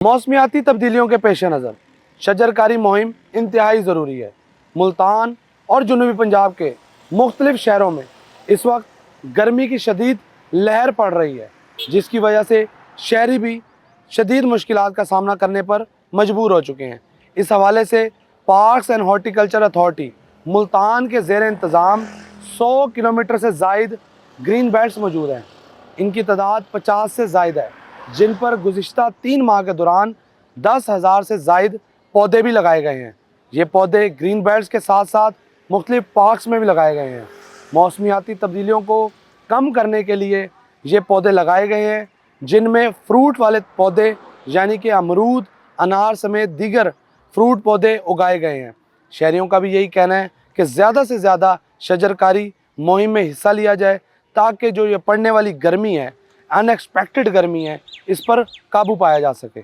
मौसमियाती तब्दीलियों के पेश नज़र शजरकारी मुहिम इंतहाई ज़रूरी है। मुल्तान और जनूबी पंजाब के मुख्तलिफ शहरों में इस वक्त गर्मी की शदीद लहर पड़ रही है, जिसकी वजह से शहरी भी शदीद मुश्किलात का सामना करने पर मजबूर हो चुके हैं। इस हवाले से parks and horticulture authority Multan के ज़ेर इंतज़ाम 100 किलोमीटर से ज़ायद ग्रीन बेल्ट्स मौजूद हैं। इनकी तादाद 50 से ज़ायद है, जिन पर गुज़िश्ता 3 माह के दौरान 10,000 से ज़ायद पौधे भी लगाए गए हैं। ये पौधे ग्रीन बेल्ट्स के साथ साथ मुख्तलिफ पार्क्स में भी लगाए गए हैं। मौसमियाती तब्दीलियों को कम करने के लिए ये पौधे लगाए गए हैं, जिनमें फ्रूट वाले पौधे यानी कि अमरूद, अनार समेत दीगर फ्रूट पौधे उगाए गए हैं। शहरियों का भी यही कहना है कि ज़्यादा से ज़्यादा शजरकारी मुहिम में हिस्सा लिया जाए, ताकि जो ये पड़ने वाली गर्मी है, अनएक्सपेक्टेड गर्मी है, इस पर काबू पाया जा सके।